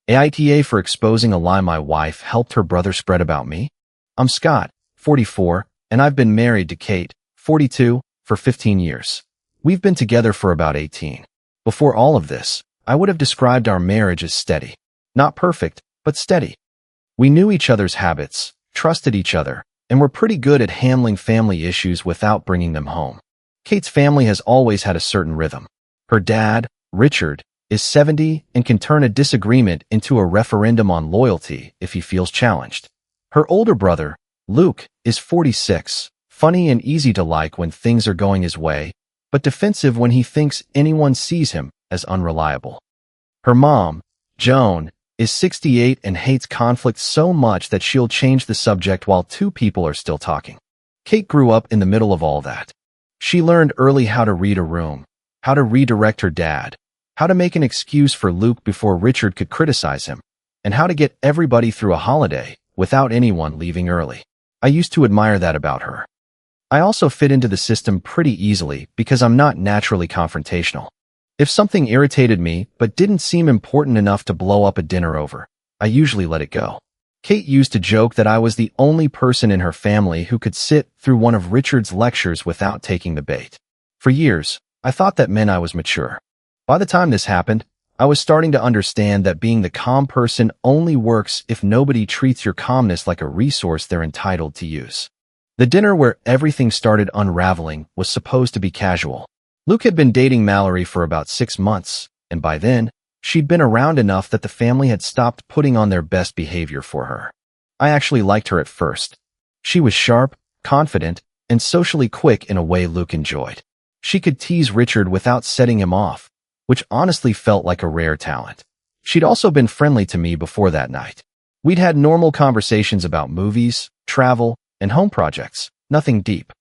AITA for exposing a lie my wife helped her brother spread about me? I'm Scott, 44, and I've been married to Kate, 42, for 15 years. We've been together for about 18. Before all of this, I would have described our marriage as steady. Not perfect, but steady. We knew each other's habits, trusted each other, and were pretty good at handling family issues without bringing them home. Kate's family has always had a certain rhythm. Her dad, Richard, is 70 and can turn a disagreement into a referendum on loyalty if he feels challenged. Her older brother, Luke, is 46, funny and easy to like when things are going his way, but defensive when he thinks anyone sees him as unreliable. Her mom, Joan, is 68 and hates conflict so much that she'll change the subject while two people are still talking. Kate grew up in the middle of all that. She learned early how to read a room, how to redirect her dad, how to make an excuse for Luke before Richard could criticize him, and how to get everybody through a holiday without anyone leaving early. I used to admire that about her. I also fit into the system pretty easily because I'm not naturally confrontational. If something irritated me but didn't seem important enough to blow up a dinner over, I usually let it go. Kate used to joke that I was the only person in her family who could sit through one of Richard's lectures without taking the bait. For years, I thought that meant I was mature. By the time this happened, I was starting to understand that being the calm person only works if nobody treats your calmness like a resource they're entitled to use. The dinner where everything started unraveling was supposed to be casual. Luke had been dating Mallory for about 6 months, and by then, she'd been around enough that the family had stopped putting on their best behavior for her. I actually liked her at first. She was sharp, confident, and socially quick in a way Luke enjoyed. She could tease Richard without setting him off, which honestly felt like a rare talent. She'd also been friendly to me before that night. We'd had normal conversations about movies, travel, and home projects, nothing deep.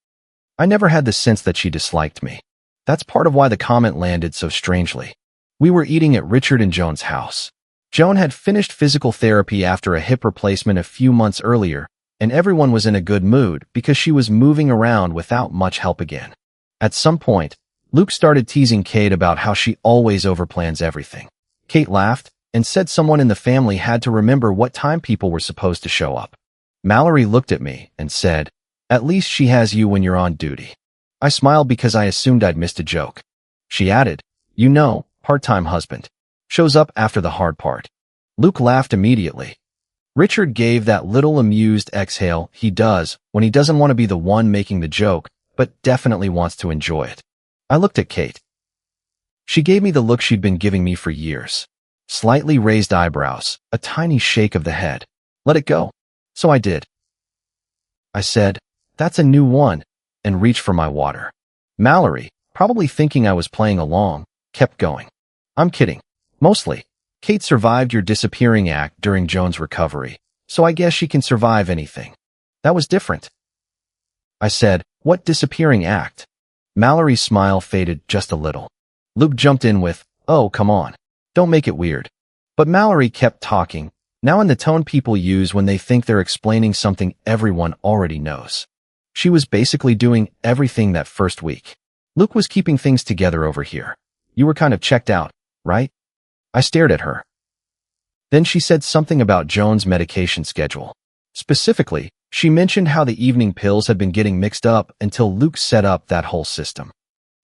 I never had the sense that she disliked me. That's part of why the comment landed so strangely. We were eating at Richard and Joan's house. Joan had finished physical therapy after a hip replacement a few months earlier, and everyone was in a good mood because she was moving around without much help again. At some point, Luke started teasing Kate about how she always overplans everything. Kate laughed and said someone in the family had to remember what time people were supposed to show up. Mallory looked at me and said, "At least she has you when you're on duty." I smiled because I assumed I'd missed a joke. She added, "You know, part-time husband. Shows up after the hard part." Luke laughed immediately. Richard gave that little amused exhale he does when he doesn't want to be the one making the joke, but definitely wants to enjoy it. I looked at Kate. She gave me the look she'd been giving me for years. Slightly raised eyebrows, a tiny shake of the head. Let it go. So I did. I said, "That's a new one," and reached for my water. Mallory, probably thinking I was playing along, kept going. "I'm kidding. Mostly. Kate survived your disappearing act during Joan's recovery, so I guess she can survive anything." That was different. I said, "What disappearing act?" Mallory's smile faded just a little. Luke jumped in with, "Oh, come on. Don't make it weird." But Mallory kept talking, now in the tone people use when they think they're explaining something everyone already knows. She was basically doing everything that first week. "Luke was keeping things together over here. You were kind of checked out, right?" I stared at her. Then she said something about Joan's medication schedule. Specifically, she mentioned how the evening pills had been getting mixed up until Luke set up that whole system.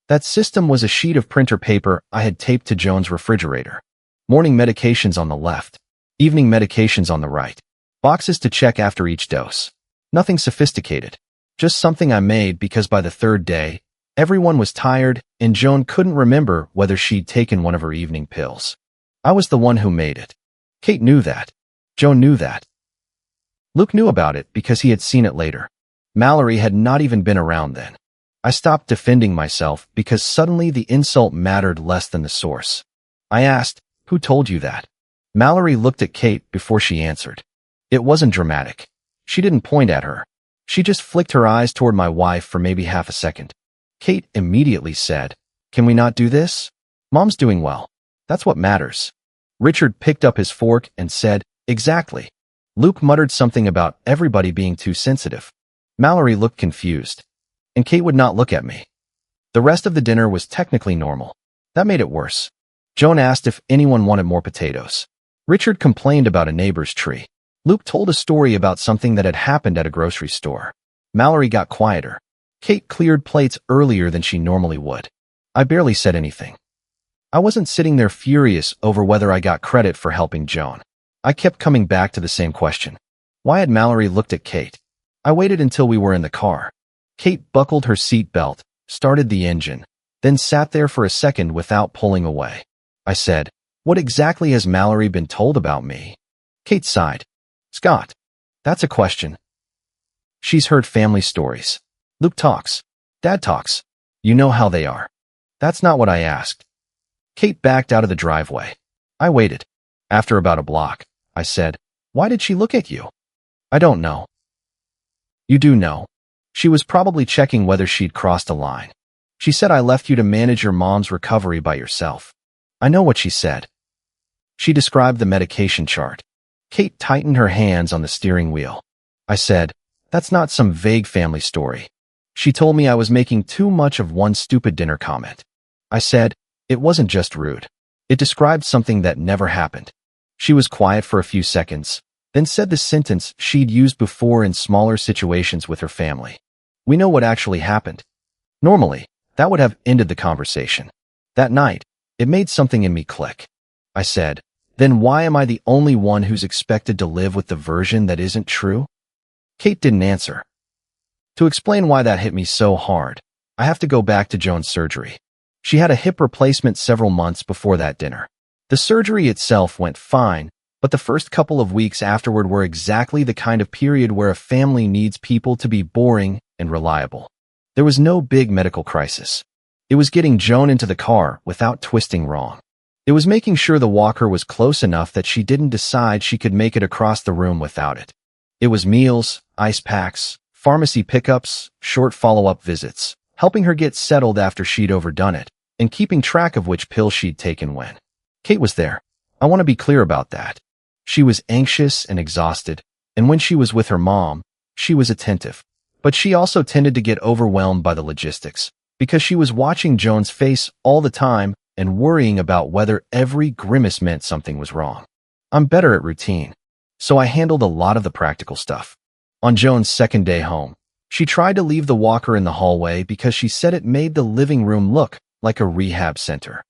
That system was a sheet of printer paper I had taped to Joan's refrigerator. Morning medications on the left, evening medications on the right. Boxes to check after each dose. Nothing sophisticated. Just something I made because by the 3rd day, everyone was tired and Joan couldn't remember whether she'd taken one of her evening pills. I was the one who made it. Kate knew that. Joan knew that. Luke knew about it because he had seen it later. Mallory had not even been around then. I stopped defending myself because suddenly the insult mattered less than the source. I asked, "Who told you that?" Mallory looked at Kate before she answered. It wasn't dramatic. She didn't point at her. She just flicked her eyes toward my wife for maybe half a second. Kate immediately said, "Can we not do this? Mom's doing well. That's what matters." Richard picked up his fork and said, "Exactly." Luke muttered something about everybody being too sensitive. Mallory looked confused, and Kate would not look at me. The rest of the dinner was technically normal. That made it worse. Joan asked if anyone wanted more potatoes. Richard complained about a neighbor's tree. Luke told a story about something that had happened at a grocery store. Mallory got quieter. Kate cleared plates earlier than she normally would. I barely said anything. I wasn't sitting there furious over whether I got credit for helping Joan. I kept coming back to the same question. Why had Mallory looked at Kate? I waited until we were in the car. Kate buckled her seatbelt, started the engine, then sat there for a second without pulling away. I said, "What exactly has Mallory been told about me?" Kate sighed. "Scott, that's a question. She's heard family stories. Luke talks. Dad talks. You know how they are." "That's not what I asked." Kate backed out of the driveway. I waited. After about a block, I said, "Why did she look at you?" "I don't know." "You do know. She was probably checking whether she'd crossed a line. She said I left you to manage your mom's recovery by yourself." "I know what she said." She described the medication chart. Kate tightened her hands on the steering wheel. I said, "That's not some vague family story." She told me I was making too much of one stupid dinner comment. I said, "It wasn't just rude. It described something that never happened." She was quiet for a few seconds, then said the sentence she'd used before in smaller situations with her family. "We know what actually happened." Normally, that would have ended the conversation. That night, it made something in me click. I said, "Then why am I the only one who's expected to live with the version that isn't true?" Kate didn't answer. To explain why that hit me so hard, I have to go back to Joan's surgery. She had a hip replacement several months before that dinner. The surgery itself went fine, but the first couple of weeks afterward were exactly the kind of period where a family needs people to be boring and reliable. There was no big medical crisis. It was getting Joan into the car without twisting wrong. It was making sure the walker was close enough that she didn't decide she could make it across the room without it. It was meals, ice packs, pharmacy pickups, short follow-up visits, helping her get settled after she'd overdone it, and keeping track of which pill she'd taken when. Kate was there. I want to be clear about that. She was anxious and exhausted, and when she was with her mom, she was attentive. But she also tended to get overwhelmed by the logistics, because she was watching Joan's face all the time and worrying about whether every grimace meant something was wrong. I'm better at routine, so I handled a lot of the practical stuff. On Joan's second day home, she tried to leave the walker in the hallway because she said it made the living room look like a rehab center.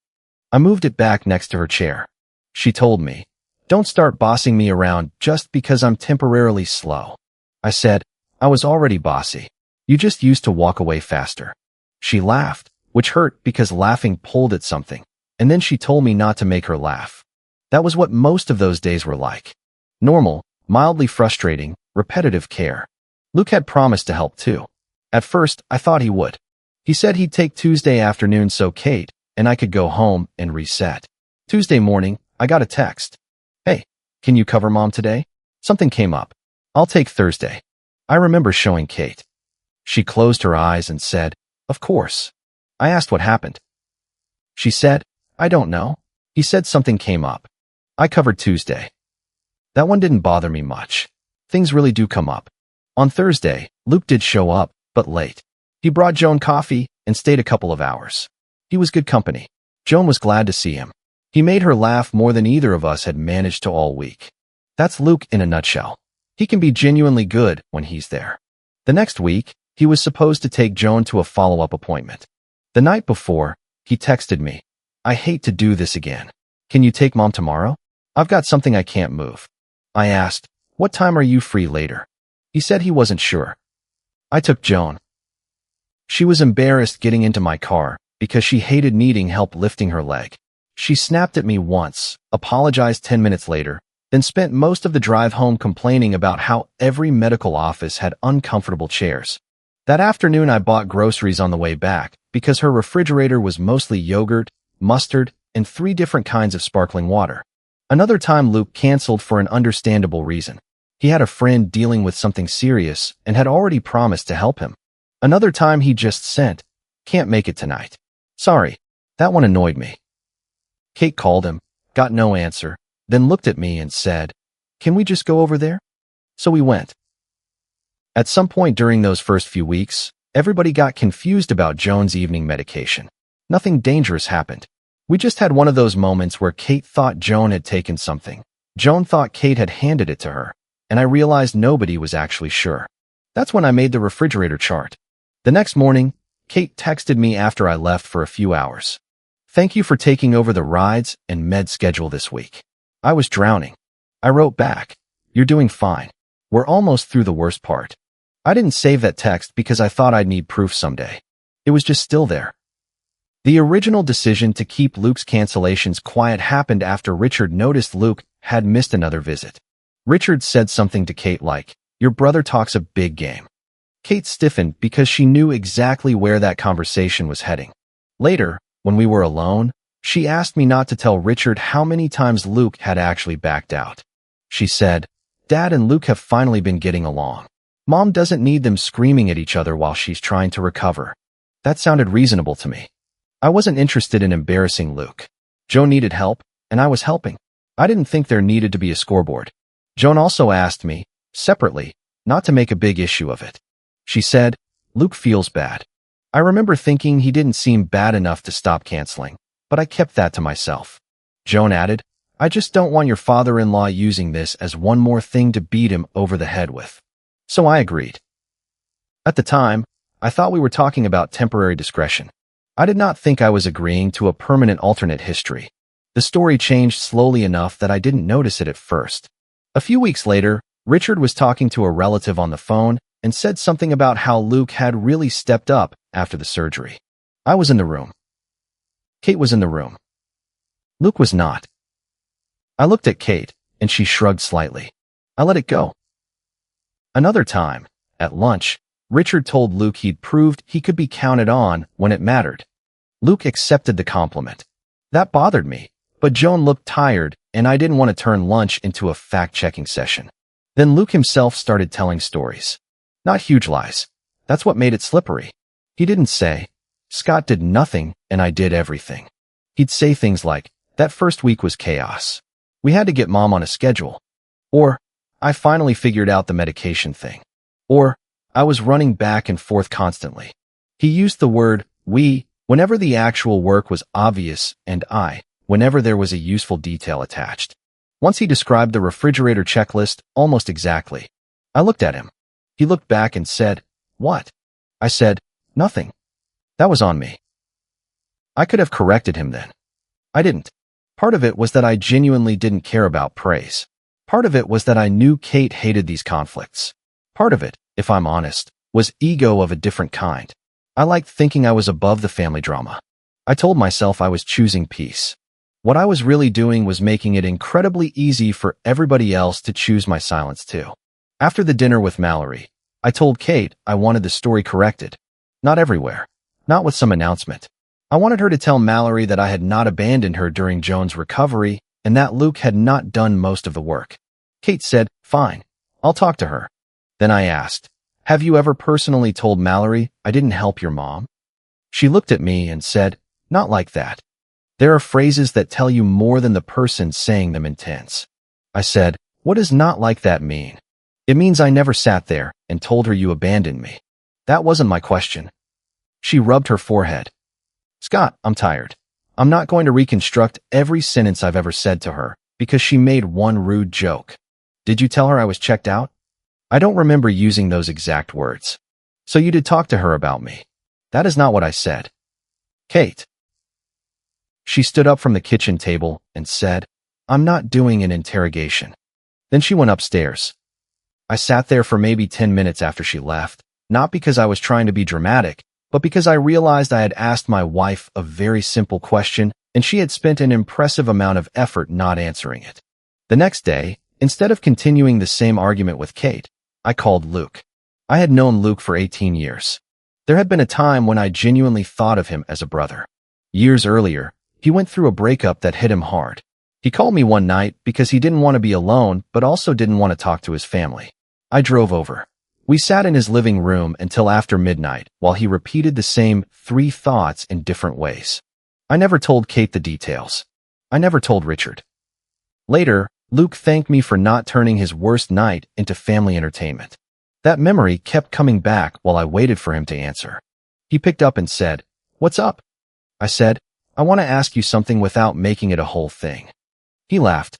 I moved it back next to her chair. She told me, "Don't start bossing me around just because I'm temporarily slow." I said, "I was already bossy. You just used to walk away faster." She laughed, which hurt because laughing pulled at something, and then she told me not to make her laugh. That was what most of those days were like. Normal, mildly frustrating, repetitive care. Luke had promised to help too. At first, I thought he would. He said he'd take Tuesday afternoon so Kate and I could go home and reset. Tuesday morning, I got a text. "Hey, can you cover Mom today? Something came up. I'll take Thursday." I remember showing Kate. She closed her eyes and said, "Of course." I asked what happened. She said, "I don't know. He said something came up." I covered Tuesday. That one didn't bother me much. Things really do come up. On Thursday, Luke did show up, but late. He brought Joan coffee and stayed a couple of hours. He was good company. Joan was glad to see him. He made her laugh more than either of us had managed to all week. That's Luke in a nutshell. He can be genuinely good when he's there. The next week, he was supposed to take Joan to a follow-up appointment. The night before, he texted me, "I hate to do this again. Can you take Mom tomorrow? I've got something I can't move." I asked, "What time are you free later?" He said he wasn't sure. I took Joan. She was embarrassed getting into my car because she hated needing help lifting her leg. She snapped at me once, apologized 10 minutes later, then spent most of the drive home complaining about how every medical office had uncomfortable chairs. That afternoon I bought groceries on the way back because her refrigerator was mostly yogurt, mustard, and 3 different kinds of sparkling water. Another time Luke canceled for an understandable reason. He had a friend dealing with something serious and had already promised to help him. Another time he just sent, "Can't make it tonight. Sorry." That one annoyed me. Kate called him, got no answer, then looked at me and said, "Can we just go over there?" So we went. At some point during those first few weeks, everybody got confused about Joan's evening medication. Nothing dangerous happened. We just had one of those moments where Kate thought Joan had taken something. Joan thought Kate had handed it to her, and I realized nobody was actually sure. That's when I made the refrigerator chart. The next morning, Kate texted me after I left for a few hours. "Thank you for taking over the rides and med schedule this week. I was drowning." I wrote back, "You're doing fine. We're almost through the worst part." I didn't save that text because I thought I'd need proof someday. It was just still there. The original decision to keep Luke's cancellations quiet happened after Richard noticed Luke had missed another visit. Richard said something to Kate like, "Your brother talks a big game." Kate stiffened because she knew exactly where that conversation was heading. Later, when we were alone, she asked me not to tell Richard how many times Luke had actually backed out. She said, "Dad and Luke have finally been getting along. Mom doesn't need them screaming at each other while she's trying to recover." That sounded reasonable to me. I wasn't interested in embarrassing Luke. Joan needed help, and I was helping. I didn't think there needed to be a scoreboard. Joan also asked me, separately, not to make a big issue of it. She said, "Luke feels bad." I remember thinking he didn't seem bad enough to stop canceling, but I kept that to myself. Joan added, "I just don't want your father-in-law using this as one more thing to beat him over the head with." So I agreed. At the time, I thought we were talking about temporary discretion. I did not think I was agreeing to a permanent alternate history. The story changed slowly enough that I didn't notice it at first. A few weeks later, Richard was talking to a relative on the phone and said something about how Luke had really stepped up after the surgery. I was in the room. Kate was in the room. Luke was not. I looked at Kate, and she shrugged slightly. I let it go. Another time, at lunch, Richard told Luke he'd proved he could be counted on when it mattered. Luke accepted the compliment. That bothered me, but Joan looked tired, and I didn't want to turn lunch into a fact-checking session. Then Luke himself started telling stories. Not huge lies. That's what made it slippery. He didn't say, "Scott did nothing and I did everything." He'd say things like, "That first week was chaos. We had to get Mom on a schedule." Or, "I finally figured out the medication thing." Or, "I was running back and forth constantly." He used the word "we" whenever the actual work was obvious and "I" whenever there was a useful detail attached. Once he described the refrigerator checklist almost exactly. I looked at him. He looked back and said, "What?" I said, "Nothing." That was on me. I could have corrected him then. I didn't. Part of it was that I genuinely didn't care about praise. Part of it was that I knew Kate hated these conflicts. Part of it, if I'm honest, was ego of a different kind. I liked thinking I was above the family drama. I told myself I was choosing peace. What I was really doing was making it incredibly easy for everybody else to choose my silence too. After the dinner with Mallory, I told Kate I wanted the story corrected. Not everywhere. Not with some announcement. I wanted her to tell Mallory that I had not abandoned her during Joan's recovery and that Luke had not done most of the work. Kate said, "Fine, I'll talk to her." Then I asked, "Have you ever personally told Mallory I didn't help your mom?" She looked at me and said, "Not like that. There are phrases that tell you more than the person saying them intends." I said, "What does not like that mean?" "It means I never sat there and told her you abandoned me." That wasn't my question. She rubbed her forehead. "Scott, I'm tired. I'm not going to reconstruct every sentence I've ever said to her because she made one rude joke. Did you tell her I was checked out?" "I don't remember using those exact words." "So you did talk to her about me." "That is not what I said." "Kate." She stood up from the kitchen table and said, "I'm not doing an interrogation." Then she went upstairs. I sat there for maybe 10 minutes after she left, not because I was trying to be dramatic, but because I realized I had asked my wife a very simple question and she had spent an impressive amount of effort not answering it. The next day, instead of continuing the same argument with Kate, I called Luke. I had known Luke for 18 years. There had been a time when I genuinely thought of him as a brother. Years earlier, he went through a breakup that hit him hard. He called me one night because he didn't want to be alone but also didn't want to talk to his family. I drove over. We sat in his living room until after midnight while he repeated the same 3 thoughts in different ways. I never told Kate the details. I never told Richard. Later, Luke thanked me for not turning his worst night into family entertainment. That memory kept coming back while I waited for him to answer. He picked up and said, "What's up?" I said, "I want to ask you something without making it a whole thing." He laughed.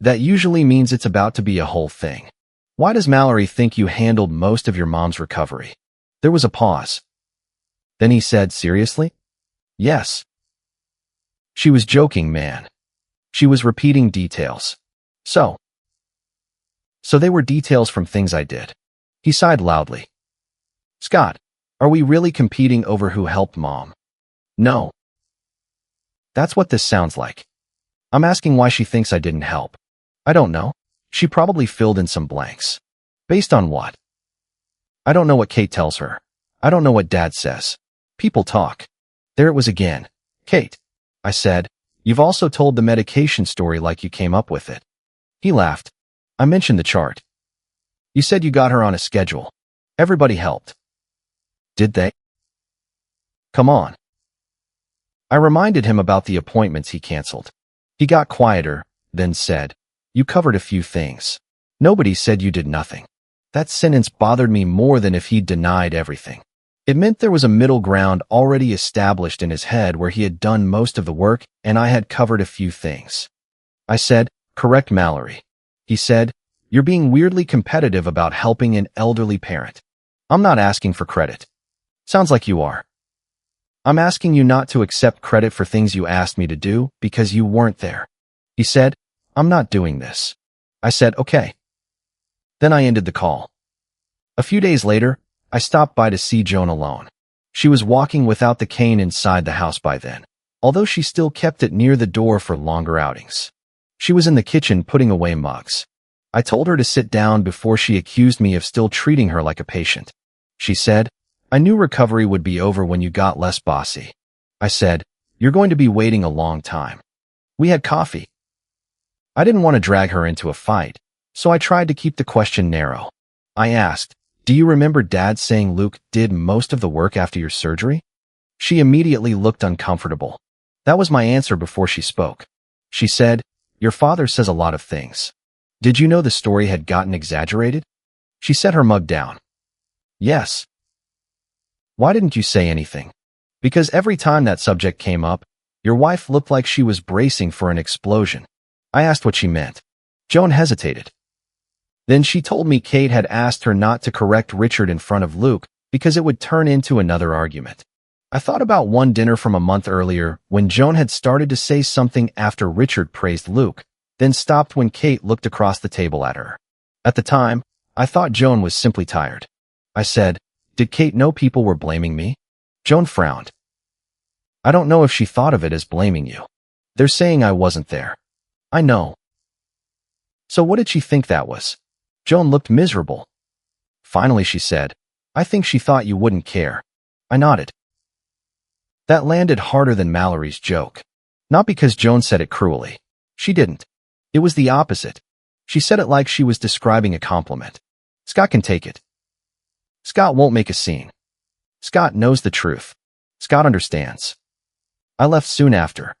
That usually means it's about to be a whole thing. Why does Mallory think you handled most of your mom's recovery? There was a pause. Then he said, seriously? Yes. She was joking, man. She was repeating details. So they were details from things I did. He sighed loudly. Scott, are we really competing over who helped Mom? No. That's what this sounds like. I'm asking why she thinks I didn't help. I don't know. She probably filled in some blanks. Based on what? I don't know what Kate tells her. I don't know what Dad says. People talk. There it was again. Kate, I said, you've also told the medication story like you came up with it. He laughed. I mentioned the chart. You said you got her on a schedule. Everybody helped. Did they? Come on. I reminded him about the appointments he canceled. He got quieter, then said, you covered a few things. Nobody said you did nothing. That sentence bothered me more than if he'd denied everything. It meant there was a middle ground already established in his head where he had done most of the work and I had covered a few things. I said, correct Mallory. He said, you're being weirdly competitive about helping an elderly parent. I'm not asking for credit. Sounds like you are. I'm asking you not to accept credit for things you asked me to do because you weren't there. He said, I'm not doing this. I said, okay. Then I ended the call. A few days later, I stopped by to see Joan alone. She was walking without the cane inside the house by then, although she still kept it near the door for longer outings. She was in the kitchen putting away mugs. I told her to sit down before she accused me of still treating her like a patient. She said, I knew recovery would be over when you got less bossy. I said, you're going to be waiting a long time. We had coffee. I didn't want to drag her into a fight, so I tried to keep the question narrow. I asked, do you remember Dad saying Luke did most of the work after your surgery? She immediately looked uncomfortable. That was my answer before she spoke. She said, your father says a lot of things. Did you know the story had gotten exaggerated? She set her mug down. Yes. Why didn't you say anything? Because every time that subject came up, your wife looked like she was bracing for an explosion. I asked what she meant. Joan hesitated. Then she told me Kate had asked her not to correct Richard in front of Luke because it would turn into another argument. I thought about one dinner from a month earlier when Joan had started to say something after Richard praised Luke, then stopped when Kate looked across the table at her. At the time, I thought Joan was simply tired. I said, did Kate know people were blaming me? Joan frowned. I don't know if she thought of it as blaming you. They're saying I wasn't there. I know. So what did she think that was? Joan looked miserable. Finally she said, I think she thought you wouldn't care. I nodded. That landed harder than Mallory's joke. Not because Joan said it cruelly. She didn't. It was the opposite. She said it like she was describing a compliment. Scott can take it. Scott won't make a scene. Scott knows the truth. Scott understands. I left soon after.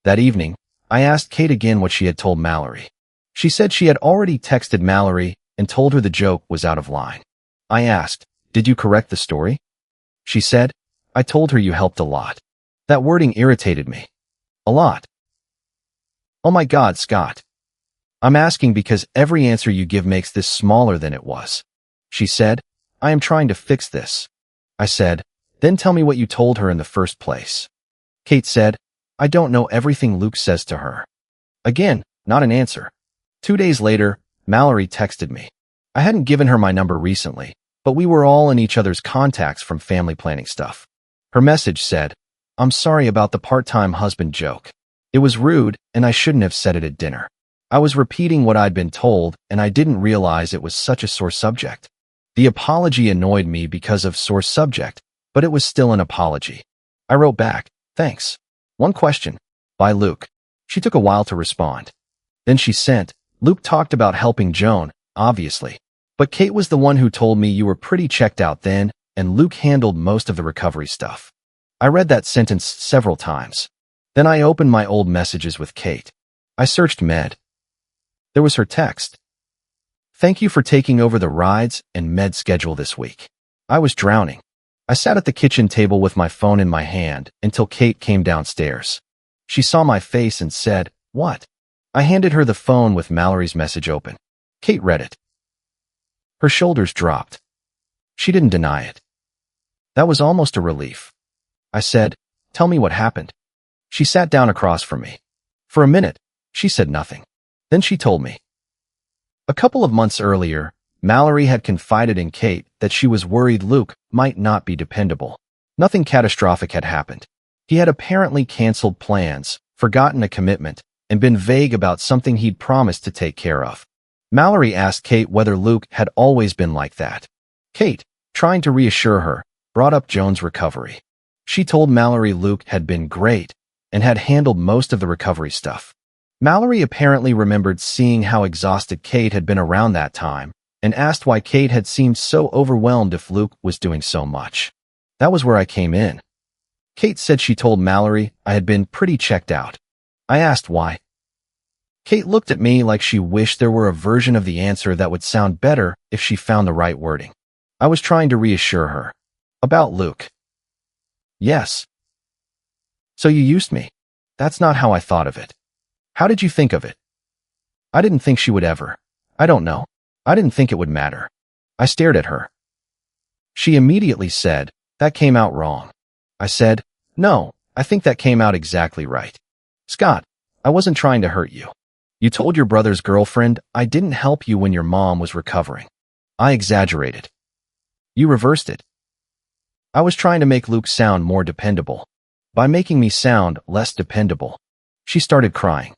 That evening, I asked Kate again what she had told Mallory. She said she had already texted Mallory and told her the joke was out of line. I asked, did you correct the story? She said, I told her you helped a lot. That wording irritated me. A lot. Oh my God, Scott. I'm asking because every answer you give makes this smaller than it was. She said, I am trying to fix this. I said, then tell me what you told her in the first place. Kate said, I don't know everything Luke says to her. Again, not an answer. 2 days later, Mallory texted me. I hadn't given her my number recently, but we were all in each other's contacts from family planning stuff. Her message said, I'm sorry about the part-time husband joke. It was rude, and I shouldn't have said it at dinner. I was repeating what I'd been told, and I didn't realize it was such a sore subject. The apology annoyed me because of sore subject, but it was still an apology. I wrote back, thanks. One question. By Luke. She took a while to respond. Then she sent, Luke talked about helping Joan, obviously. But Kate was the one who told me you were pretty checked out then, and Luke handled most of the recovery stuff. I read that sentence several times. Then I opened my old messages with Kate. I searched med. There was her text. Thank you for taking over the rides and med schedule this week. I was drowning. I sat at the kitchen table with my phone in my hand until Kate came downstairs. She saw my face and said, what? I handed her the phone with Mallory's message open. Kate read it. Her shoulders dropped. She didn't deny it. That was almost a relief. I said, "Tell me what happened." She sat down across from me. For a minute, she said nothing. Then she told me. A couple of months earlier, Mallory had confided in Kate that she was worried Luke might not be dependable. Nothing catastrophic had happened. He had apparently canceled plans, forgotten a commitment, and been vague about something he'd promised to take care of. Mallory asked Kate whether Luke had always been like that. Kate, trying to reassure her, brought up Joan's recovery. She told Mallory Luke had been great and had handled most of the recovery stuff. Mallory apparently remembered seeing how exhausted Kate had been around that time and asked why Kate had seemed so overwhelmed if Luke was doing so much. That was where I came in. Kate said she told Mallory I had been pretty checked out. I asked why. Kate looked at me like she wished there were a version of the answer that would sound better if she found the right wording. I was trying to reassure her. About Luke. Yes. So you used me. That's not how I thought of it. How did you think of it? I didn't think she would ever. I don't know. I didn't think it would matter. I stared at her. She immediately said, "That came out wrong." I said, "No, I think that came out exactly right. Scott, I wasn't trying to hurt you. You told your brother's girlfriend I didn't help you when your mom was recovering. I exaggerated. You reversed it. I was trying to make Luke sound more dependable, by making me sound less dependable." She started crying.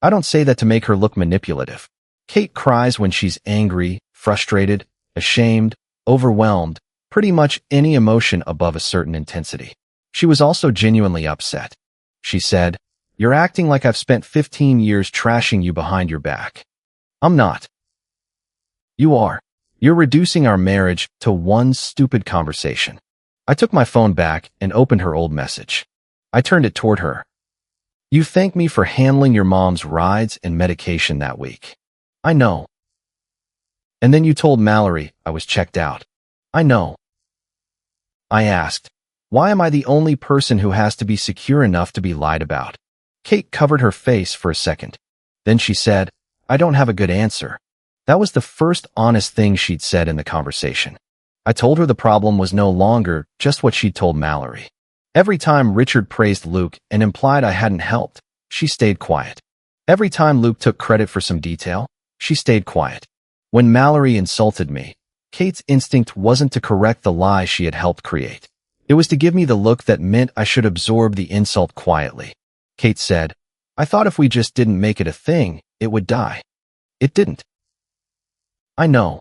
I don't say that to make her look manipulative. Kate cries when she's angry, frustrated, ashamed, overwhelmed, pretty much any emotion above a certain intensity. She was also genuinely upset. She said, "You're acting like I've spent 15 years trashing you behind your back. I'm not. You are. You're reducing our marriage to one stupid conversation." I took my phone back and opened her old message. I turned it toward her. "You thanked me for handling your mom's rides and medication that week. I know. And then you told Mallory I was checked out. I know." I asked, "Why am I the only person who has to be secure enough to be lied about?" Kate covered her face for a second. Then she said, "I don't have a good answer." That was the first honest thing she'd said in the conversation. I told her the problem was no longer just what she'd told Mallory. Every time Richard praised Luke and implied I hadn't helped, she stayed quiet. Every time Luke took credit for some detail, she stayed quiet. When Mallory insulted me, Kate's instinct wasn't to correct the lie she had helped create. It was to give me the look that meant I should absorb the insult quietly. Kate said, "I thought if we just didn't make it a thing, it would die." It didn't. I know.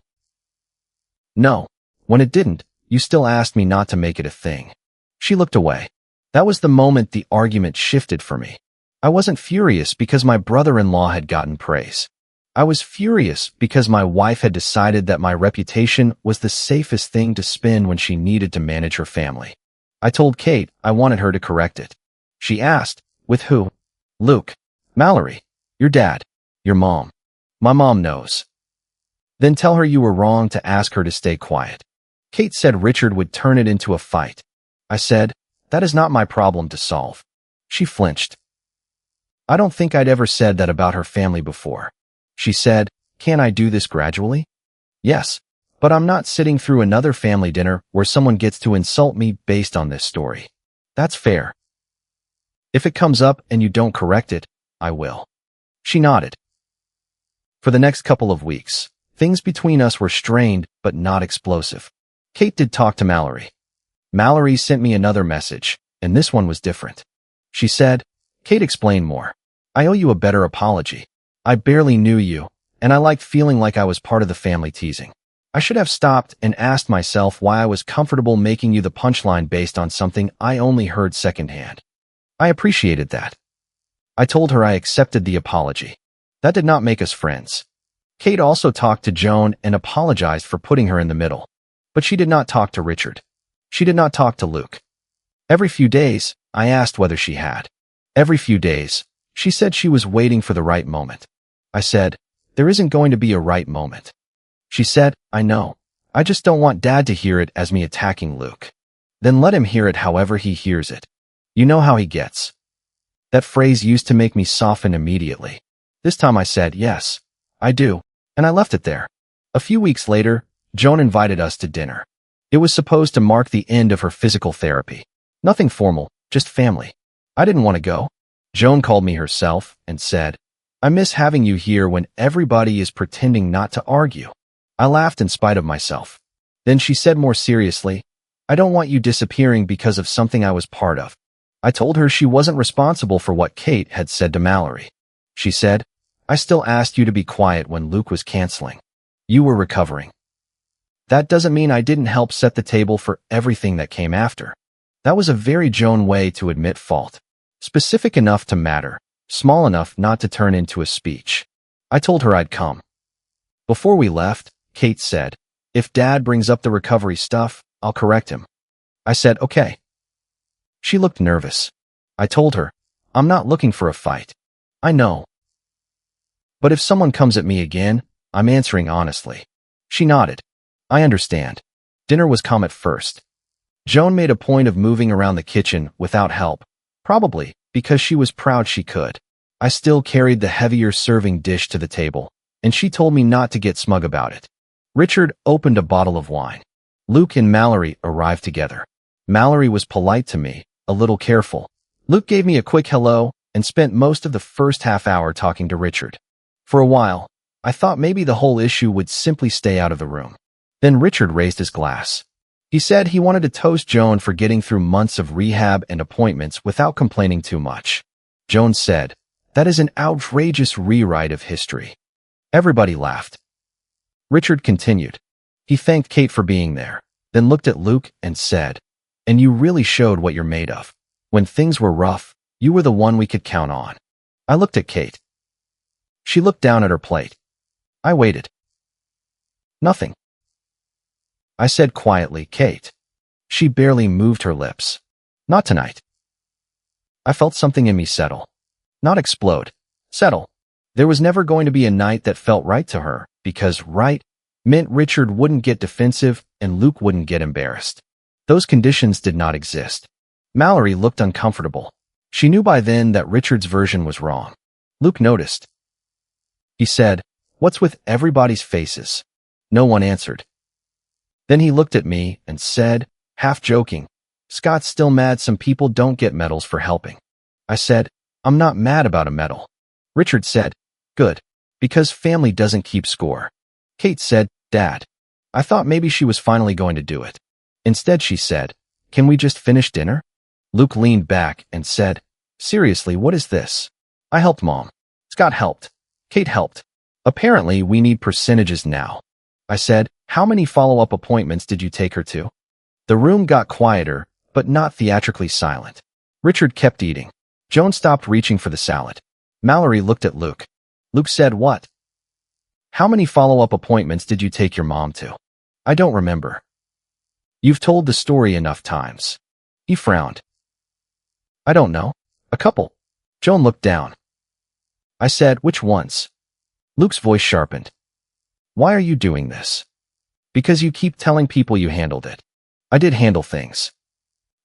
No. When it didn't, you still asked me not to make it a thing. She looked away. That was the moment the argument shifted for me. I wasn't furious because my brother-in-law had gotten praise. I was furious because my wife had decided that my reputation was the safest thing to spin when she needed to manage her family. I told Kate I wanted her to correct it. She asked, "With who?" "Luke. Mallory. Your dad. Your mom." "My mom knows." "Then tell her you were wrong to ask her to stay quiet." Kate said Richard would turn it into a fight. I said, "That is not my problem to solve." She flinched. I don't think I'd ever said that about her family before. She said, "Can I do this gradually?" "Yes, but I'm not sitting through another family dinner where someone gets to insult me based on this story. That's fair. If it comes up and you don't correct it, I will." She nodded. For the next couple of weeks, things between us were strained but not explosive. Kate did talk to Mallory. Mallory sent me another message, and this one was different. She said, "Kate, explain more. I owe you a better apology. I barely knew you, and I liked feeling like I was part of the family teasing. I should have stopped and asked myself why I was comfortable making you the punchline based on something I only heard secondhand. I appreciated that." I told her I accepted the apology. That did not make us friends. Kate also talked to Joan and apologized for putting her in the middle. But she did not talk to Richard. She did not talk to Luke. Every few days, I asked whether she had. Every few days, she said she was waiting for the right moment. I said, "There isn't going to be a right moment." She said, "I know. I just don't want Dad to hear it as me attacking Luke." "Then let him hear it however he hears it. You know how he gets." That phrase used to make me soften immediately. This time I said, yes, I do, and I left it there. A few weeks later, Joan invited us to dinner. It was supposed to mark the end of her physical therapy. Nothing formal, just family. I didn't want to go. Joan called me herself and said, I miss having you here when everybody is pretending not to argue. I laughed in spite of myself. Then she said more seriously, I don't want you disappearing because of something I was part of. I told her she wasn't responsible for what Kate had said to Mallory. She said, I still asked you to be quiet when Luke was canceling. You were recovering. That doesn't mean I didn't help set the table for everything that came after. That was a very Joan way to admit fault. Specific enough to matter, small enough not to turn into a speech. I told her I'd come. Before we left, Kate said, if Dad brings up the recovery stuff, I'll correct him. I said, okay. She looked nervous. I told her, I'm not looking for a fight. I know. But if someone comes at me again, I'm answering honestly. She nodded. I understand. Dinner was calm at first. Joan made a point of moving around the kitchen without help, probably because she was proud she could. I still carried the heavier serving dish to the table, and she told me not to get smug about it. Richard opened a bottle of wine. Luke and Mallory arrived together. Mallory was polite to me, a little careful. Luke gave me a quick hello and spent most of the first half hour talking to Richard. For a while, I thought maybe the whole issue would simply stay out of the room. Then Richard raised his glass. He said he wanted to toast Joan for getting through months of rehab and appointments without complaining too much. Joan said, that is an outrageous rewrite of history. Everybody laughed. Richard continued. He thanked Kate for being there, then looked at Luke and said, and you really showed what you're made of. When things were rough, you were the one we could count on. I looked at Kate. She looked down at her plate. I waited. Nothing. I said quietly, Kate. She barely moved her lips. Not tonight. I felt something in me settle. Not explode. Settle. There was never going to be a night that felt right to her, because right meant Richard wouldn't get defensive and Luke wouldn't get embarrassed. Those conditions did not exist. Mallory looked uncomfortable. She knew by then that Richard's version was wrong. Luke noticed. He said, what's with everybody's faces? No one answered. Then he looked at me and said, half joking, Scott's still mad some people don't get medals for helping. I said, I'm not mad about a medal. Richard said, good, because family doesn't keep score. Kate said, Dad. I thought maybe she was finally going to do it. Instead she said, can we just finish dinner? Luke leaned back and said, seriously, what is this? I helped Mom. Scott helped. Kate helped. Apparently we need percentages now. I said, how many follow-up appointments did you take her to? The room got quieter, but not theatrically silent. Richard kept eating. Joan stopped reaching for the salad. Mallory looked at Luke. Luke said, what? How many follow-up appointments did you take your mom to? I don't remember. You've told the story enough times. He frowned. I don't know. A couple. Joan looked down. I said, which ones? Luke's voice sharpened. Why are you doing this? Because you keep telling people you handled it. I did handle things.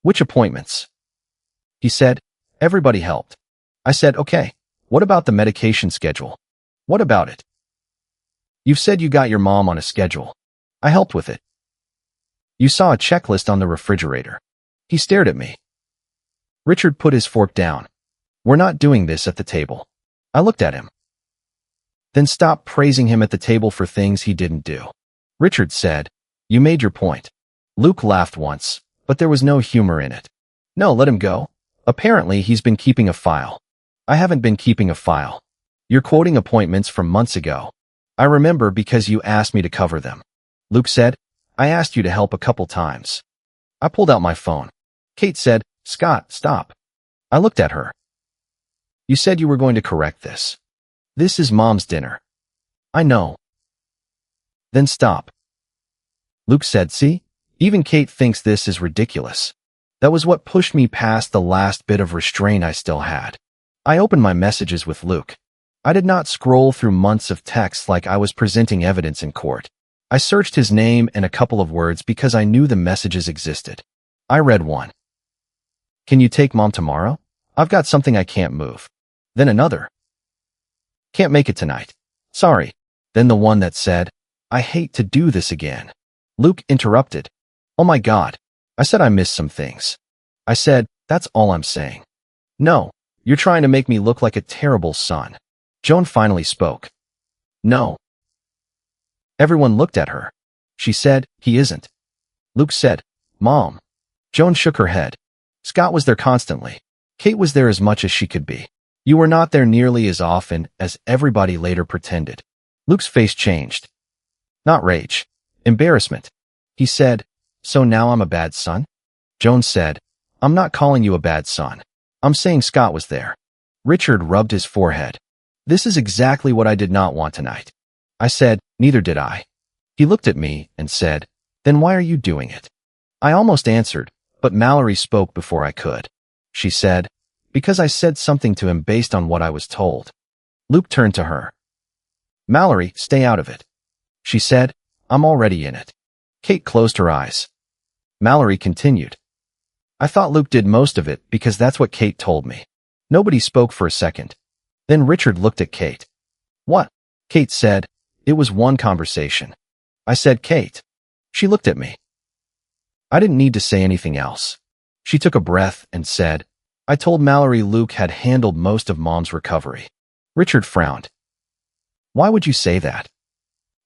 Which appointments? He said, everybody helped. I said, okay. What about the medication schedule? What about it? You've said you got your mom on a schedule. I helped with it. You saw a checklist on the refrigerator. He stared at me. Richard put his fork down. We're not doing this at the table. I looked at him. Then stop praising him at the table for things he didn't do. Richard said, you made your point. Luke laughed once, but there was no humor in it. No, let him go. Apparently he's been keeping a file. I haven't been keeping a file. You're quoting appointments from months ago. I remember because you asked me to cover them. Luke said, I asked you to help a couple times. I pulled out my phone. Kate said, Scott, stop. I looked at her. You said you were going to correct this. This is Mom's dinner. I know. Then stop. Luke said, see? Even Kate thinks this is ridiculous. That was what pushed me past the last bit of restraint I still had. I opened my messages with Luke. I did not scroll through months of texts like I was presenting evidence in court. I searched his name and a couple of words because I knew the messages existed. I read one. Can you take Mom tomorrow? I've got something I can't move. Then another. Can't make it tonight. Sorry. Then the one that said, I hate to do this again. Luke interrupted. Oh my God. I said I missed some things. I said, that's all I'm saying. No, you're trying to make me look like a terrible son. Joan finally spoke. No. Everyone looked at her. She said, he isn't. Luke said, Mom. Joan shook her head. Scott was there constantly. Kate was there as much as she could be. You were not there nearly as often as everybody later pretended. Luke's face changed. Not rage. Embarrassment. He said, so now I'm a bad son? Joan said, I'm not calling you a bad son. I'm saying Scott was there. Richard rubbed his forehead. This is exactly what I did not want tonight. I said, neither did I. He looked at me and said, then why are you doing it? I almost answered, but Mallory spoke before I could. She said, because I said something to him based on what I was told. Luke turned to her. Mallory, stay out of it. She said, I'm already in it. Kate closed her eyes. Mallory continued. I thought Luke did most of it because that's what Kate told me. Nobody spoke for a second. Then Richard looked at Kate. What? Kate said, it was one conversation. I said, Kate. She looked at me. I didn't need to say anything else. She took a breath and said, I told Mallory Luke had handled most of Mom's recovery. Richard frowned. Why would you say that?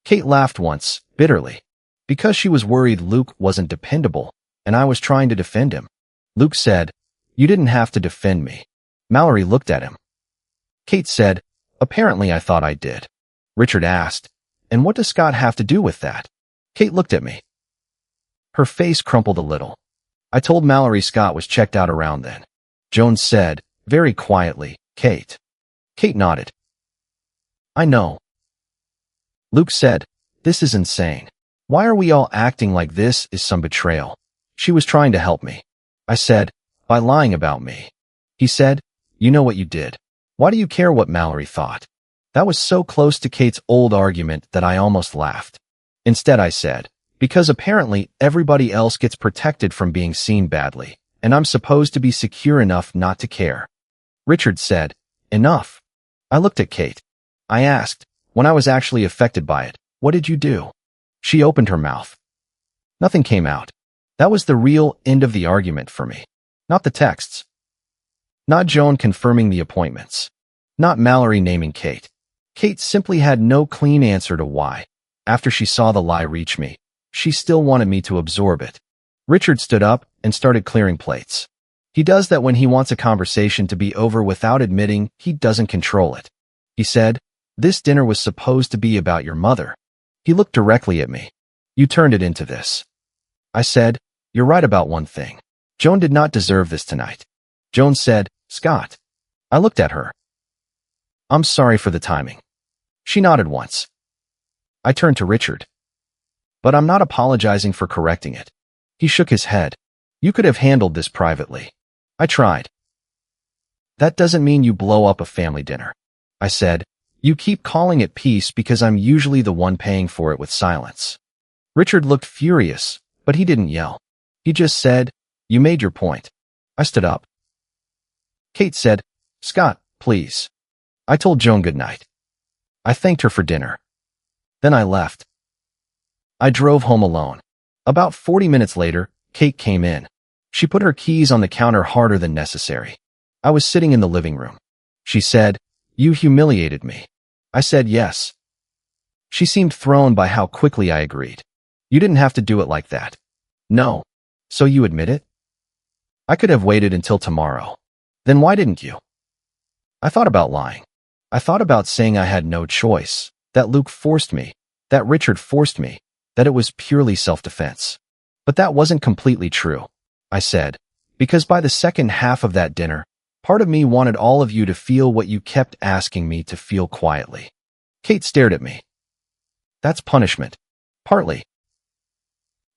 Kate laughed once, bitterly. Because she was worried Luke wasn't dependable, and I was trying to defend him. Luke said, you didn't have to defend me. Mallory looked at him. Kate said, apparently I thought I did. Richard asked, and what does Scott have to do with that? Kate looked at me. Her face crumpled a little. I told Mallory Scott was checked out around then. Joan said, very quietly, Kate. Kate nodded. I know. Luke said, this is insane. Why are we all acting like this is some betrayal? She was trying to help me. I said, by lying about me. He said, you know what you did. Why do you care what Mallory thought? That was so close to Kate's old argument that I almost laughed. Instead I said, because apparently everybody else gets protected from being seen badly, and I'm supposed to be secure enough not to care. Richard said, enough. I looked at Kate. I asked, when I was actually affected by it, what did you do? She opened her mouth. Nothing came out. That was the real end of the argument for me. Not the texts. Not Joan confirming the appointments. Not Mallory naming Kate. Kate simply had no clean answer to why, after she saw the lie reach me, she still wanted me to absorb it. Richard stood up and started clearing plates. He does that when he wants a conversation to be over without admitting he doesn't control it. He said, this dinner was supposed to be about your mother. He looked directly at me. You turned it into this. I said, you're right about one thing. Joan did not deserve this tonight. Joan said, Scott. I looked at her. I'm sorry for the timing. She nodded once. I turned to Richard. But I'm not apologizing for correcting it. He shook his head. You could have handled this privately. I tried. That doesn't mean you blow up a family dinner. I said, you keep calling it peace because I'm usually the one paying for it with silence. Richard looked furious, but he didn't yell. He just said, you made your point. I stood up. Kate said, Scott, please. I told Joan good night. I thanked her for dinner. Then I left. I drove home alone. About 40 minutes later, Kate came in. She put her keys on the counter harder than necessary. I was sitting in the living room. She said, you humiliated me. I said yes. She seemed thrown by how quickly I agreed. You didn't have to do it like that. No. So you admit it? I could have waited until tomorrow. Then why didn't you? I thought about lying. I thought about saying I had no choice, that Luke forced me, that Richard forced me, that it was purely self-defense. But that wasn't completely true, I said, because by the second half of that dinner, part of me wanted all of you to feel what you kept asking me to feel quietly. Kate stared at me. That's punishment. Partly.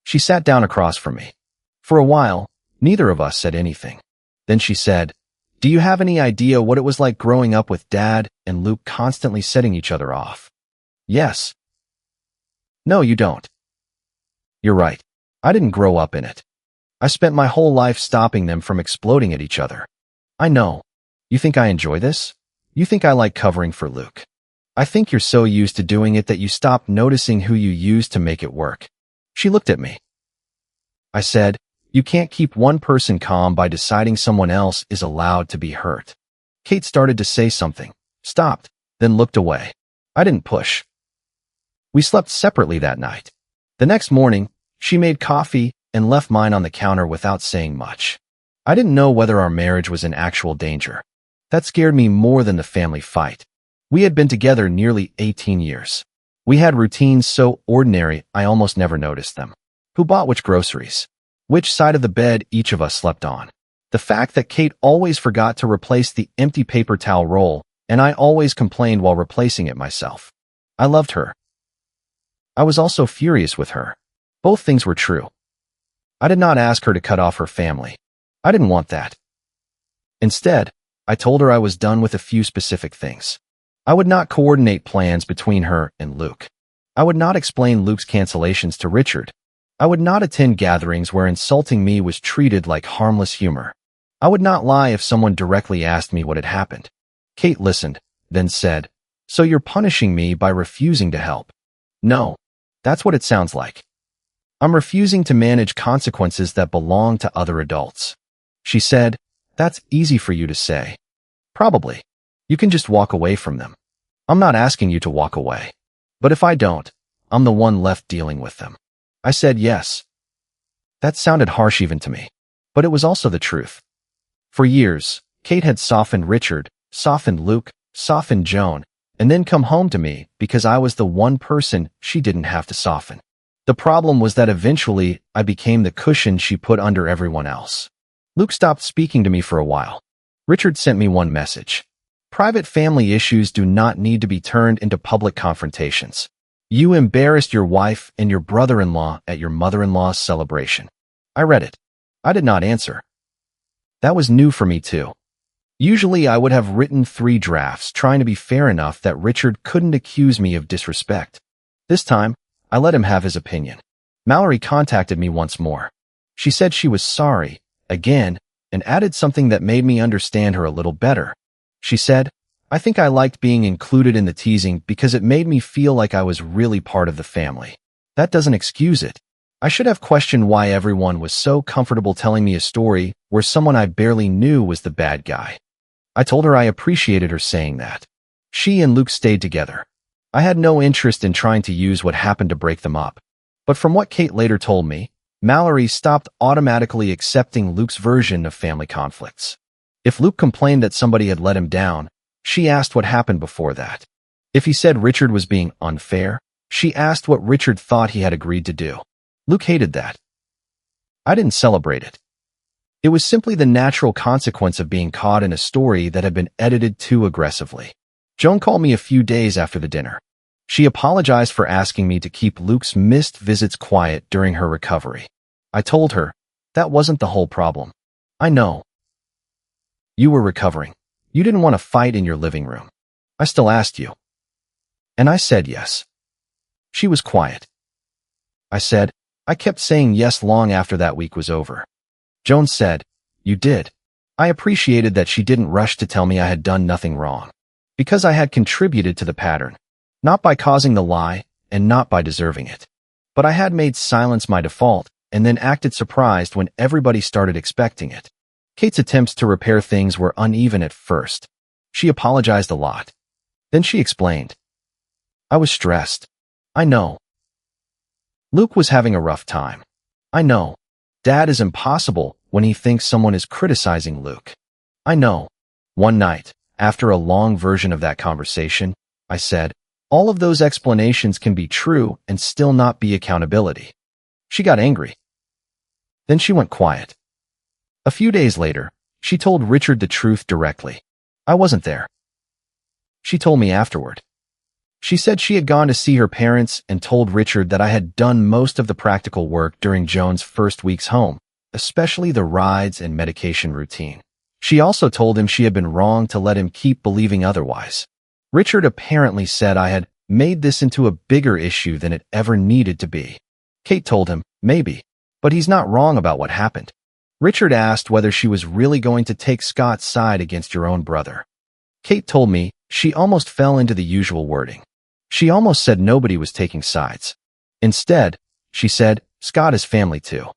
She sat down across from me. For a while, neither of us said anything. Then she said, do you have any idea what it was like growing up with Dad and Luke constantly setting each other off? Yes. No, you don't. You're right. I didn't grow up in it. I spent my whole life stopping them from exploding at each other. I know. You think I enjoy this? You think I like covering for Luke? I think you're so used to doing it that you stop noticing who you use to make it work. She looked at me. I said, you can't keep one person calm by deciding someone else is allowed to be hurt. Kate started to say something, stopped, then looked away. I didn't push. We slept separately that night. The next morning, she made coffee and left mine on the counter without saying much. I didn't know whether our marriage was in actual danger. That scared me more than the family fight. We had been together nearly 18 years. We had routines so ordinary I almost never noticed them. Who bought which groceries? Which side of the bed each of us slept on? The fact that Kate always forgot to replace the empty paper towel roll, and I always complained while replacing it myself. I loved her. I was also furious with her. Both things were true. I did not ask her to cut off her family. I didn't want that. Instead, I told her I was done with a few specific things. I would not coordinate plans between her and Luke. I would not explain Luke's cancellations to Richard. I would not attend gatherings where insulting me was treated like harmless humor. I would not lie if someone directly asked me what had happened. Kate listened, then said, "So you're punishing me by refusing to help?" "No, that's what it sounds like. I'm refusing to manage consequences that belong to other adults." She said, "That's easy for you to say." "Probably. You can just walk away from them." "I'm not asking you to walk away. But if I don't, I'm the one left dealing with them." I said yes. That sounded harsh even to me, but it was also the truth. For years, Kate had softened Richard, softened Luke, softened Joan, and then come home to me because I was the one person she didn't have to soften. The problem was that eventually I became the cushion she put under everyone else. Luke stopped speaking to me for a while. Richard sent me one message. "Private family issues do not need to be turned into public confrontations. You embarrassed your wife and your brother-in-law at your mother-in-law's celebration." I read it. I did not answer. That was new for me too. Usually I would have written 3 drafts trying to be fair enough that Richard couldn't accuse me of disrespect. This time, I let him have his opinion. Mallory contacted me once more. She said she was sorry, again, and added something that made me understand her a little better. She said, "I think I liked being included in the teasing because it made me feel like I was really part of the family. That doesn't excuse it. I should have questioned why everyone was so comfortable telling me a story where someone I barely knew was the bad guy." I told her I appreciated her saying that. She and Luke stayed together. I had no interest in trying to use what happened to break them up. But from what Kate later told me, Mallory stopped automatically accepting Luke's version of family conflicts. If Luke complained that somebody had let him down, she asked what happened before that. If he said Richard was being unfair, she asked what Richard thought he had agreed to do. Luke hated that. I didn't celebrate it. It was simply the natural consequence of being caught in a story that had been edited too aggressively. Joan called me a few days after the dinner. She apologized for asking me to keep Luke's missed visits quiet during her recovery. I told her, that wasn't the whole problem. I know. You were recovering. You didn't want to fight in your living room. I still asked you. And I said yes. She was quiet. I said, I kept saying yes long after that week was over. Joan said, "You did." I appreciated that she didn't rush to tell me I had done nothing wrong, because I had contributed to the pattern, not by causing the lie and not by deserving it. But I had made silence my default and then acted surprised when everybody started expecting it. Kate's attempts to repair things were uneven at first. She apologized a lot. Then she explained. I was stressed. I know. Luke was having a rough time. I know. Dad is impossible when he thinks someone is criticizing Luke. I know. One night, after a long version of that conversation, I said, all of those explanations can be true and still not be accountability. She got angry. Then she went quiet. A few days later, she told Richard the truth directly. I wasn't there. She told me afterward. She said she had gone to see her parents and told Richard that I had done most of the practical work during Joan's first weeks home, especially the rides and medication routine. She also told him she had been wrong to let him keep believing otherwise. Richard apparently said I had made this into a bigger issue than it ever needed to be. Kate told him, maybe, but he's not wrong about what happened. Richard asked whether she was really going to take Scott's side against your own brother. Kate told me she almost fell into the usual wording. She almost said nobody was taking sides. Instead, she said, Scott is family too.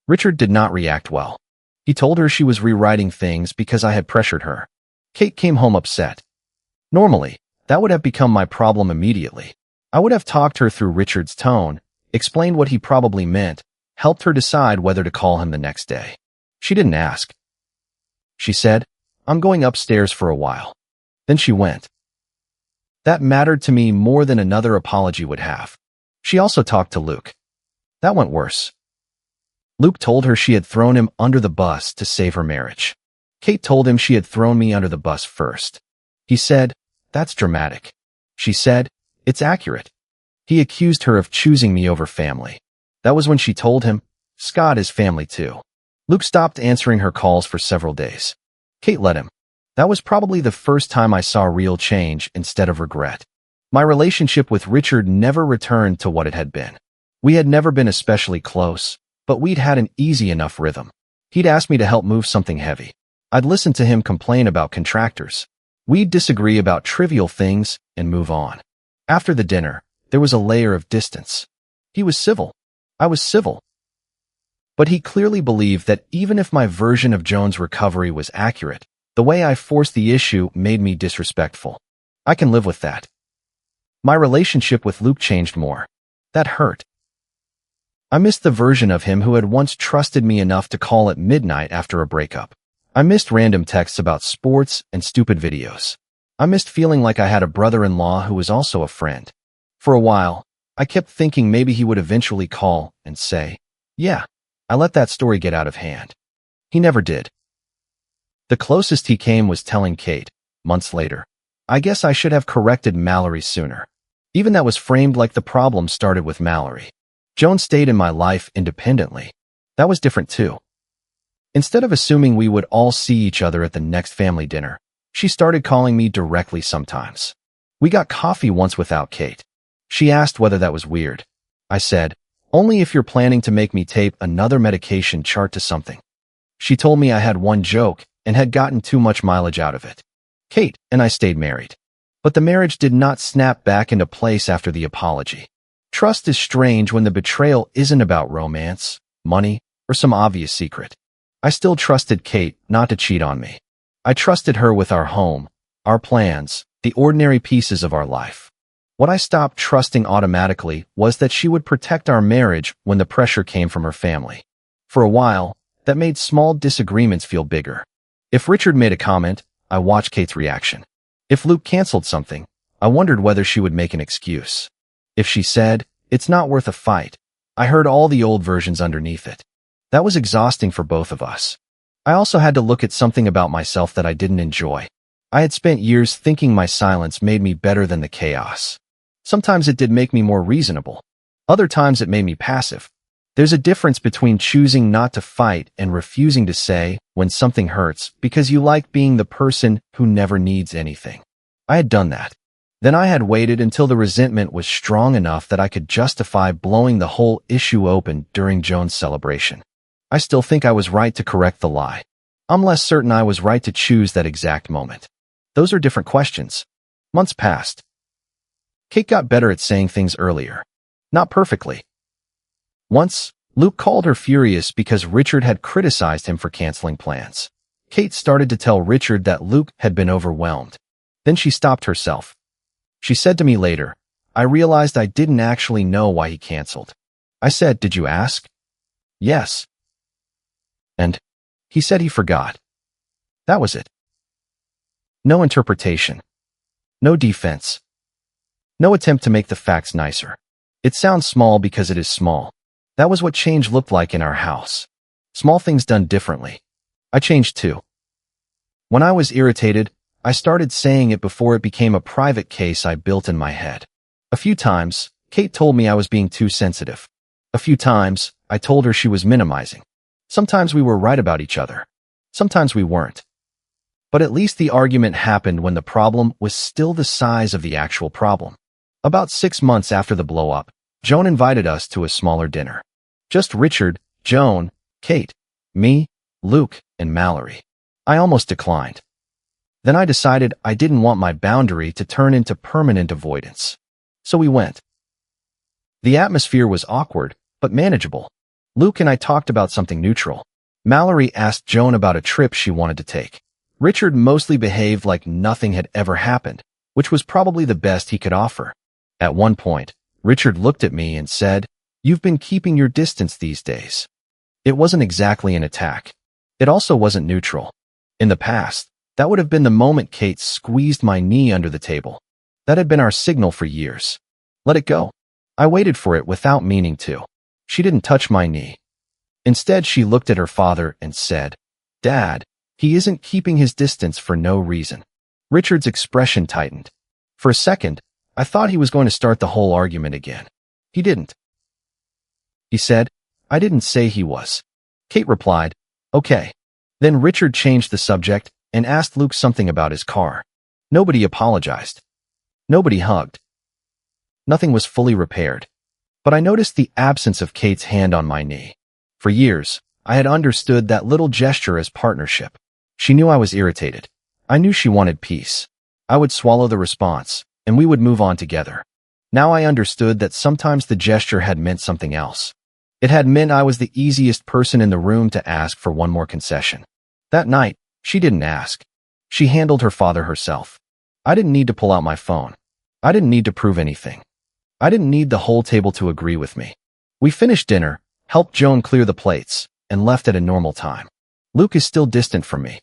Richard did not react well. He told her she was rewriting things because I had pressured her. Kate came home upset. Normally, that would have become my problem immediately. I would have talked her through Richard's tone, explained what he probably meant, helped her decide whether to call him the next day. She didn't ask. She said, I'm going upstairs for a while. Then she went. That mattered to me more than another apology would have. She also talked to Luke. That went worse. Luke told her she had thrown him under the bus to save her marriage. Kate told him she had thrown me under the bus first. He said, that's dramatic. She said, it's accurate. He accused her of choosing me over family. That was when she told him, Scott is family too. Luke stopped answering her calls for several days. Kate let him. That was probably the first time I saw real change instead of regret. My relationship with Richard never returned to what it had been. We had never been especially close, but we'd had an easy enough rhythm. He'd ask me to help move something heavy. I'd listen to him complain about contractors. We'd disagree about trivial things and move on. After the dinner, there was a layer of distance. He was civil. I was civil. But he clearly believed that even if my version of Joan's recovery was accurate, the way I forced the issue made me disrespectful. I can live with that. My relationship with Luke changed more. That hurt. I missed the version of him who had once trusted me enough to call at midnight after a breakup. I missed random texts about sports and stupid videos. I missed feeling like I had a brother-in-law who was also a friend. For a while, I kept thinking maybe he would eventually call and say, yeah, I let that story get out of hand. He never did. The closest he came was telling Kate, months later, I guess I should have corrected Mallory sooner. Even that was framed like the problem started with Mallory. Joan stayed in my life independently. That was different too. Instead of assuming we would all see each other at the next family dinner, she started calling me directly sometimes. We got coffee once without Kate. She asked whether that was weird. I said, only if you're planning to make me tape another medication chart to something. She told me I had one joke and had gotten too much mileage out of it. Kate and I stayed married. But the marriage did not snap back into place after the apology. Trust is strange when the betrayal isn't about romance, money, or some obvious secret. I still trusted Kate not to cheat on me. I trusted her with our home, our plans, the ordinary pieces of our life. What I stopped trusting automatically was that she would protect our marriage when the pressure came from her family. For a while, that made small disagreements feel bigger. If Richard made a comment, I watched Kate's reaction. If Luke canceled something, I wondered whether she would make an excuse. If she said, it's not worth a fight, I heard all the old versions underneath it. That was exhausting for both of us. I also had to look at something about myself that I didn't enjoy. I had spent years thinking my silence made me better than the chaos. Sometimes it did make me more reasonable. Other times it made me passive. There's a difference between choosing not to fight and refusing to say when something hurts because you like being the person who never needs anything. I had done that. Then I had waited until the resentment was strong enough that I could justify blowing the whole issue open during Joan's celebration. I still think I was right to correct the lie. I'm less certain I was right to choose that exact moment. Those are different questions. Months passed. Kate got better at saying things earlier. Not perfectly. Once, Luke called her furious because Richard had criticized him for canceling plans. Kate started to tell Richard that Luke had been overwhelmed. Then she stopped herself. She said to me later, I realized I didn't actually know why he canceled. I said, did you ask? Yes. And he said he forgot. That was it. No interpretation. No defense. No attempt to make the facts nicer. It sounds small because it is small. That was what change looked like in our house. Small things done differently. I changed too. When I was irritated, I started saying it before it became a private case I built in my head. A few times, Kate told me I was being too sensitive. A few times, I told her she was minimizing. Sometimes we were right about each other. Sometimes we weren't. But at least the argument happened when the problem was still the size of the actual problem. About 6 months after the blow-up, Joan invited us to a smaller dinner. Just Richard, Joan, Kate, me, Luke, and Mallory. I almost declined. Then I decided I didn't want my boundary to turn into permanent avoidance. So we went. The atmosphere was awkward, but manageable. Luke and I talked about something neutral. Mallory asked Joan about a trip she wanted to take. Richard mostly behaved like nothing had ever happened, which was probably the best he could offer. At one point, Richard looked at me and said, "You've been keeping your distance these days." It wasn't exactly an attack. It also wasn't neutral. In the past, that would have been the moment Kate squeezed my knee under the table. That had been our signal for years. Let it go. I waited for it without meaning to. She didn't touch my knee. Instead, she looked at her father and said, "Dad, he isn't keeping his distance for no reason." Richard's expression tightened. For a second, I thought he was going to start the whole argument again. He didn't. He said, "I didn't say he was." Kate replied, "Okay." Then Richard changed the subject and asked Luke something about his car. Nobody apologized. Nobody hugged. Nothing was fully repaired. But I noticed the absence of Kate's hand on my knee. For years, I had understood that little gesture as partnership. She knew I was irritated. I knew she wanted peace. I would swallow the response, and we would move on together. Now I understood that sometimes the gesture had meant something else. It had meant I was the easiest person in the room to ask for one more concession. That night, she didn't ask. She handled her father herself. I didn't need to pull out my phone. I didn't need to prove anything. I didn't need the whole table to agree with me. We finished dinner, helped Joan clear the plates, and left at a normal time. Luke is still distant from me.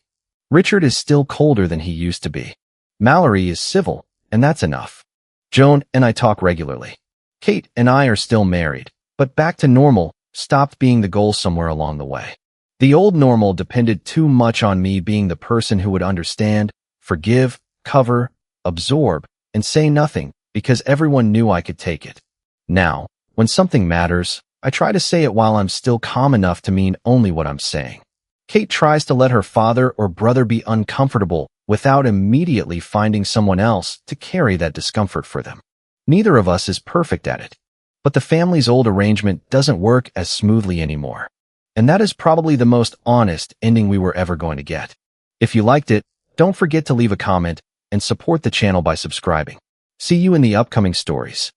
Richard is still colder than he used to be. Mallory is civil, and that's enough. Joan and I talk regularly. Kate and I are still married, but back to normal stopped being the goal somewhere along the way. The old normal depended too much on me being the person who would understand, forgive, cover, absorb, and say nothing because everyone knew I could take it. Now, when something matters, I try to say it while I'm still calm enough to mean only what I'm saying. Kate tries to let her father or brother be uncomfortable without immediately finding someone else to carry that discomfort for them. Neither of us is perfect at it, but the family's old arrangement doesn't work as smoothly anymore. And that is probably the most honest ending we were ever going to get. If you liked it, don't forget to leave a comment and support the channel by subscribing. See you in the upcoming stories.